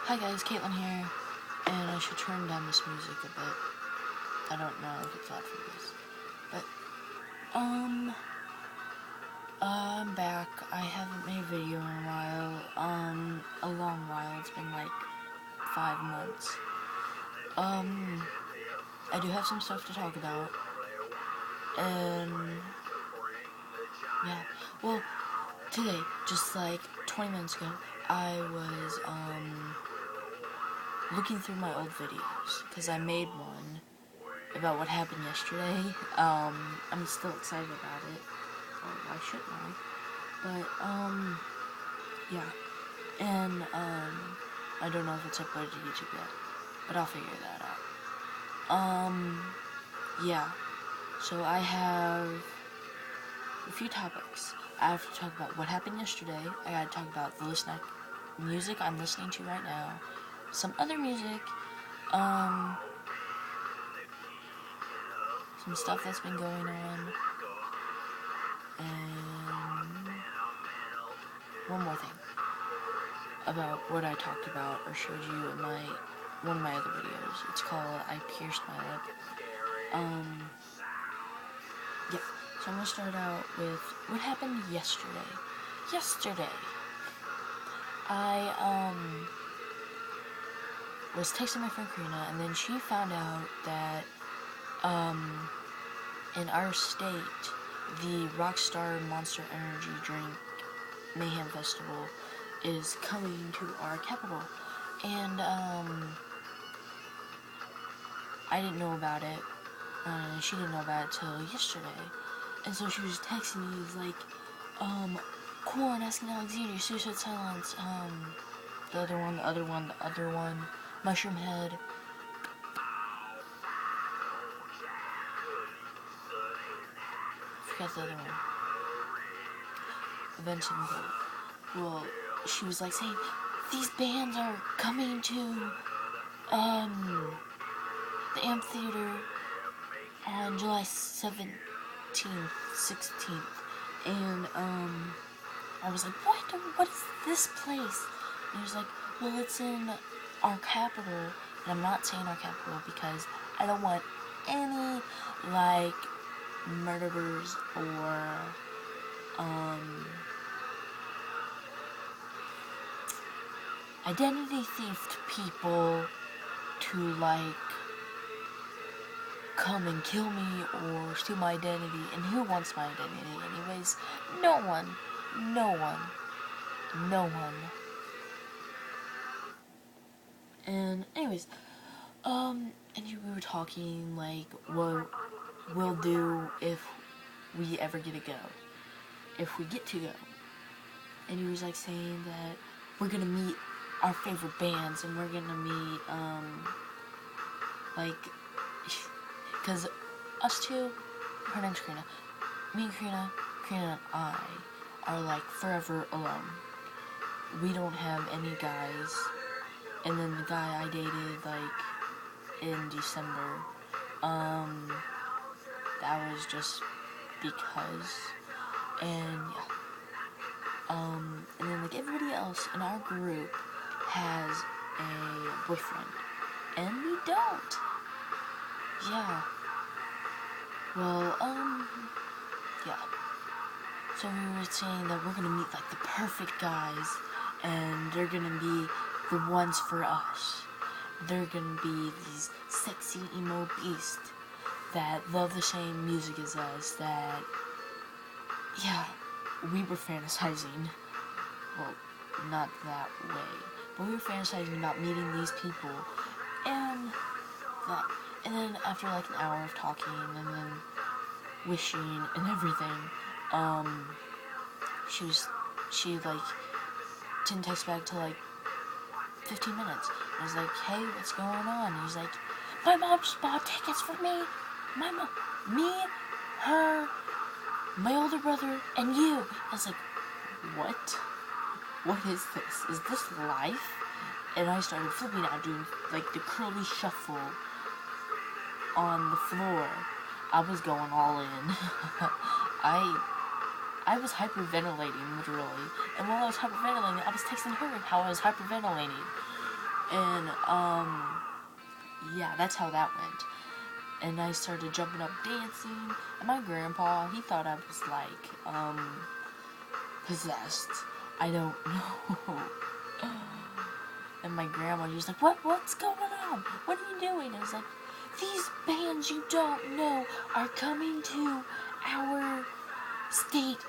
Hi guys, Caitlin here, and I should turn down this music a bit. I don't know if it's loud for you guys, but, I'm back. I haven't made a video in a while, a long while. It's been like 5 months. I do have some stuff to talk about, and, yeah, well, today, just like 20 minutes ago, I was, looking through my old videos, because I made one about what happened yesterday. I'm still excited about it, or why shouldn't I? But, yeah, and, I don't know if it's uploaded to YouTube yet, but I'll figure that out. Yeah, so I have a few topics. I have to talk about what happened yesterday. I gotta talk about the music I'm listening to right now, some other music, some stuff that's been going on, and one more thing about what I talked about or showed you in one of my other videos. It's called I Pierced My Lip. Yeah, so I'm gonna start out with what happened yesterday. I was texting my friend Karina, and then she found out that in our state, the Rockstar Monster Energy Drink Mayhem Festival is coming to our capital, and I didn't know about it, she didn't know about it till yesterday, and so she was texting me, like, Corn, Asking Alexander, Suicide Silence, the other one, Mushroom Head, I forgot the other one, Avenging Gold. Well, she was like saying, these bands are coming to, the amphitheater on July 17th, 16th, and, I was like, what is this place? And he was like, well, it's in our capital, and I'm not saying our capital because I don't want any, like, murderers or, identity thief people to, like, come and kill me or steal my identity, and who wants my identity anyways? No one. And anyways, and we were talking, like, what we'll do if we ever get to go. If we get to go. And he was, like, saying that we're gonna meet our favorite bands, and we're gonna meet, like, because us two, her name's Karina, me and Karina and I are, like, forever alone. We don't have any guys, and then the guy I dated, like, in December, that was just because, and yeah, and then, like, everybody else in our group has a boyfriend, and we don't. Yeah. Well, yeah. So we were saying that we're gonna meet, like, the perfect guys, and they're gonna be the ones for us. They're gonna be these sexy emo beasts that love the same music as us, that, yeah, we were fantasizing. Well, not that way, but we were fantasizing about meeting these people, and that. And then after, like, an hour of talking, and then wishing and everything, she like, didn't text back till, like, 15 minutes. I was like, hey, what's going on? And he's like, my mom just bought tickets for me. My mom, me, her, my older brother, and you. I was like, what? What is this? Is this life? And I started flipping out, doing, like, the curly shuffle on the floor. I was going all in. I was hyperventilating, literally. And while I was hyperventilating, I was texting her how I was hyperventilating. And, yeah, that's how that went. And I started jumping up dancing, and my grandpa, he thought I was, like, possessed. I don't know. And my grandma, she was like, what's going on? What are you doing? I was like, these bands you don't know are coming to our state,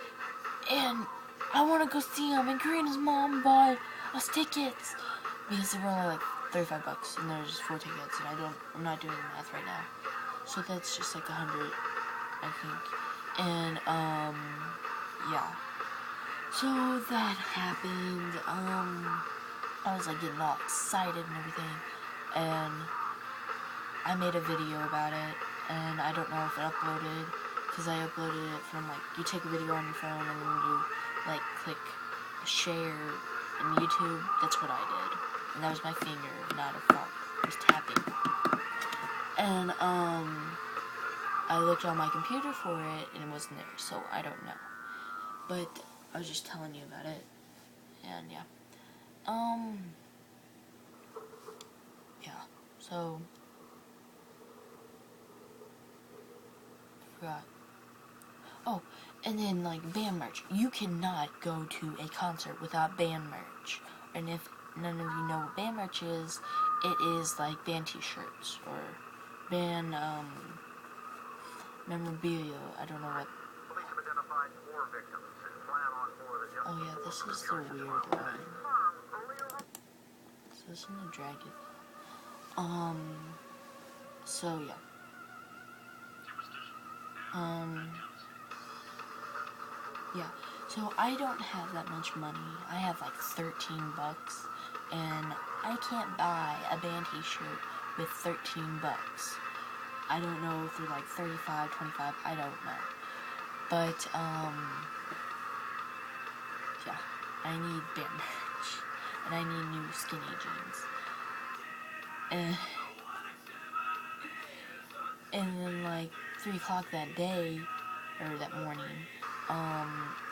and I want to go see them. And Karina's mom bought us tickets because they were only like $35, and there's 4 tickets, and I'm not doing the math right now. So that's just like 100, I think. And yeah. So that happened. I was like getting all excited and everything, and I made a video about it, and I don't know if it uploaded, because I uploaded it from, like, you take a video on your phone and then you, like, click share in YouTube. That's what I did, and that was my finger, not a thumb. I was tapping. And, I looked on my computer for it, and it wasn't there, so I don't know. But I was just telling you about it, and yeah. Yeah, so, forgot. Oh, and then, like, band merch. You cannot go to a concert without band merch. And if none of you know what band merch is, it is, like, band t-shirts, or band, memorabilia. I don't know what. Oh, yeah, this is the weird one. So this is gonna drag it. So, yeah. Yeah, so I don't have that much money. I have like $13, and I can't buy a band t-shirt with $13. I don't know if they're like 35, 25, I don't know. But, yeah, I need band merch, and I need new skinny jeans. And then like 3 o'clock that day, or that morning,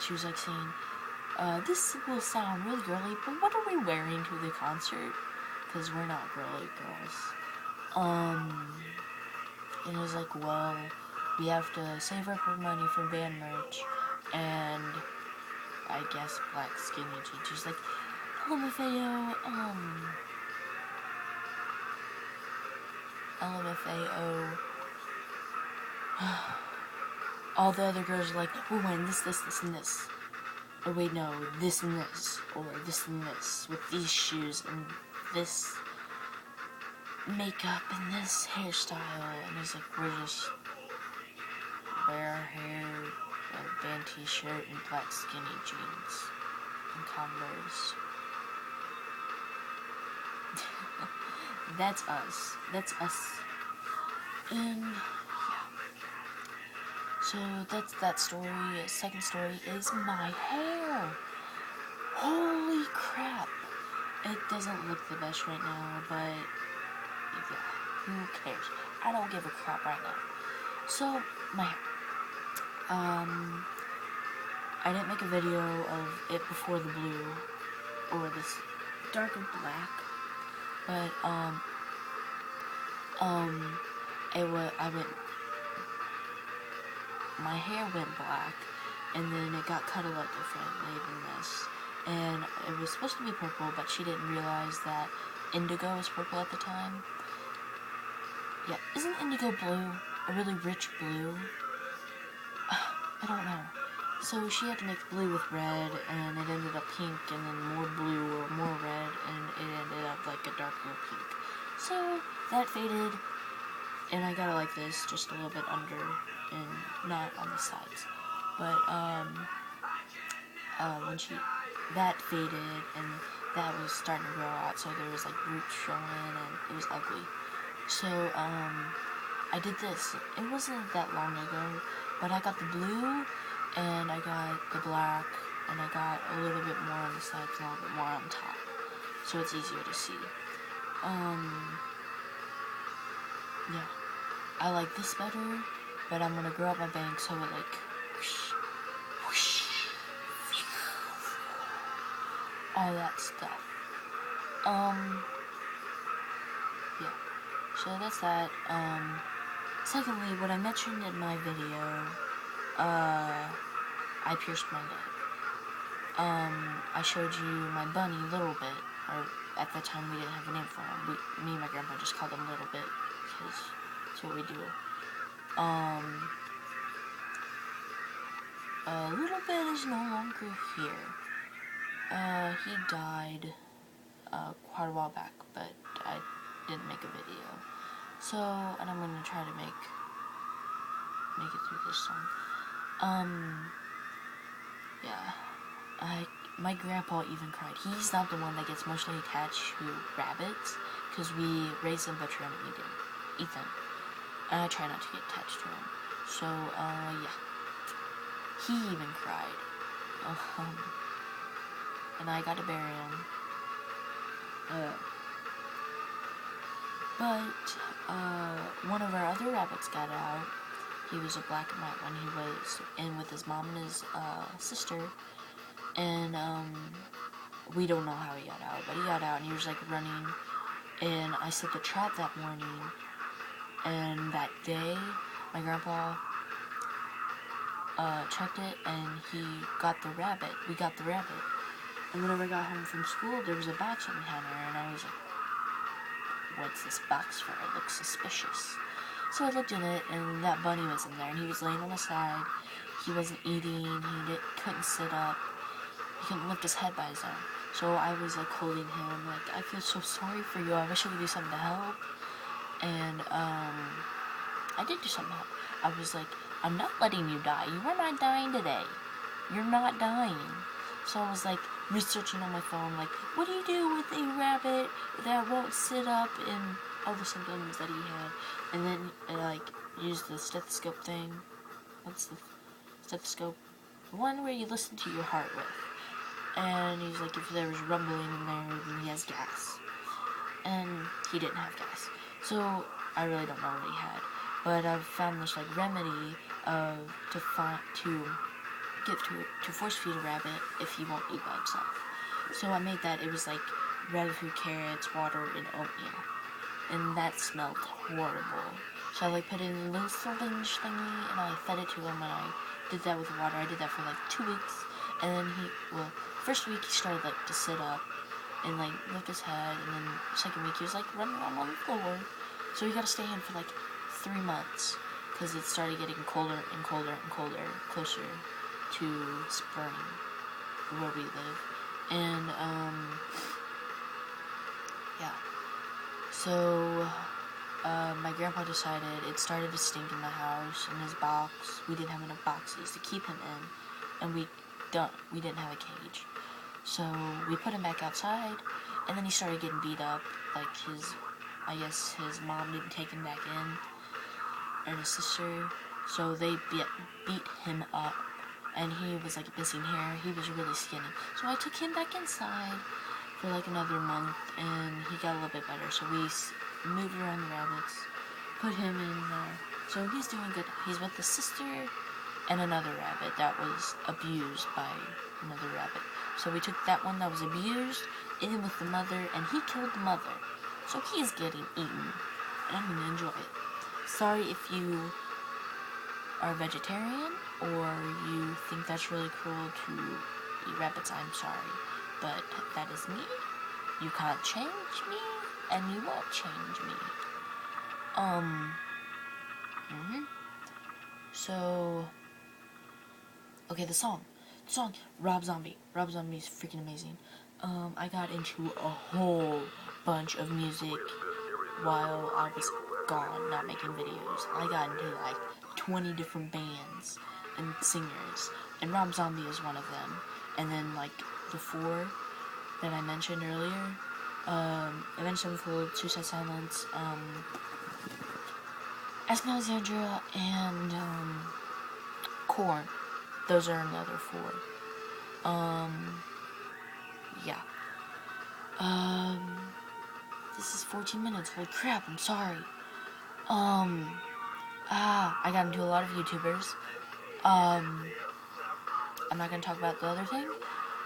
she was like saying, this will sound really girly, but what are we wearing to the concert? Because we're not girly girls. And I was like, well, we have to save up our money for band merch, and I guess black skinny jeans. She's like, LMFAO, LMFAO. All the other girls are like, we're wearing this, and this. Or wait, no, this and this. Or this and this. With these shoes and this makeup and this hairstyle. And it's like, we're just wear our hair, a band t-shirt, and black skinny jeans. And Converse. That's us. That's us. And so that's that story. Second story is my hair. Holy crap. It doesn't look the best right now, but yeah, who cares? I don't give a crap right now. So, my hair. I didn't make a video of it before the blue, or this darker black, but, my hair went black, and then it got cut a lot differently than this, and it was supposed to be purple, but she didn't realize that indigo was purple at the time. Yeah, isn't indigo blue? A really rich blue? I don't know. So she had to mix blue with red, and it ended up pink, and then more blue or more red, and it ended up like a darker pink. So that faded, and I got it like this, just a little bit under, and not on the sides. But, when that faded, and that was starting to grow out, so there was like roots showing, and it was ugly. So, I did this. It wasn't that long ago, but I got the blue, and I got the black, and I got a little bit more on the sides and a little bit more on top, so it's easier to see. Yeah, I like this better, but I'm gonna grow out my bangs so it like whoosh, whoosh, all that stuff. So that's that. Secondly, what I mentioned in my video, I pierced my leg. I showed you my bunny Little Bit, or at that time we didn't have a name for him. Me and my grandpa just called him Little Bit, because that's what we do. Little Bit is no longer here. He died, quite a while back, but I didn't make a video. So, and I'm gonna try to make it through this song. Yeah. My grandpa even cried. He's not the one that gets emotionally attached to rabbits, because we raised them, but try to eat them. And I try not to get attached to him. So, yeah. He even cried. And I got to bury him. But, one of our other rabbits got out. He was a black and white one. He was in with his mom and his, sister. And, we don't know how he got out, but he got out and he was like running, and I set the trap that morning, and that day, my grandpa, checked it, and he got the rabbit. We got the rabbit. And whenever I got home from school, there was a box on the counter, and I was like, what's this box for? It looks suspicious. So I looked in it, and that bunny was in there, and he was laying on the side. He wasn't eating, couldn't sit up. He couldn't lift his head by his own. So I was like holding him, like, I feel so sorry for you. I wish I could do something to help. And I did do something to help. I was like, I'm not letting you die. You are not dying today. You're not dying. So I was like researching on my phone, like, what do you do with a rabbit that won't sit up, and all the symptoms that he had. And then I like used the stethoscope thing. What's the stethoscope? The one where you listen to your heart with. And he's like, if there was rumbling in there, then he has gas. And he didn't have gas. So I really don't know what he had. But I've found this like remedy to force feed a rabbit if he won't eat by himself. So I made that. It was like rabbit food, carrots, water, and oatmeal. And that smelled horrible. So I like put it in a little syringe thingy, and I fed it to him, and I did that with water. I did that for like 2 weeks. And then first week he started like to sit up and like lift his head, and then second week he was like running around on the floor. So he got to stay in for like 3 months, because it started getting colder and colder and colder, closer to spring where we live. And yeah. So my grandpa decided it started to stink in the house, in his box. We didn't have enough boxes to keep him in, and we didn't have a cage. So we put him back outside, and then he started getting beat up. Like I guess his mom didn't take him back in, and his sister. So they beat him up, and he was like missing hair. He was really skinny. So I took him back inside for like another month, and he got a little bit better. So we moved around the rabbits, put him in there. So he's doing good. He's with the sister and another rabbit that was abused by another rabbit. So we took that one that was abused in with the mother, and he killed the mother. So he is getting eaten, and I'm gonna enjoy it. Sorry if you are vegetarian or you think that's really cruel to eat rabbits. I'm sorry, but that is me. You can't change me, and you won't change me. So, okay, the song, Rob Zombie. Rob Zombie is freaking amazing. I got into a whole bunch of music while I was gone, not making videos. I got into like 20 different bands and singers, and Rob Zombie is one of them. And then like the 4 that I mentioned earlier, Avenged Sevenfold, Suicide Silence, Asking Alexandria, and Korn. Those are another 4. Yeah. This is 14 minutes. Holy crap, I'm sorry. I got into a lot of YouTubers. I'm not gonna talk about the other thing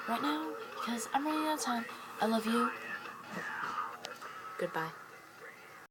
right now, because I'm running out of time. I love you. Goodbye.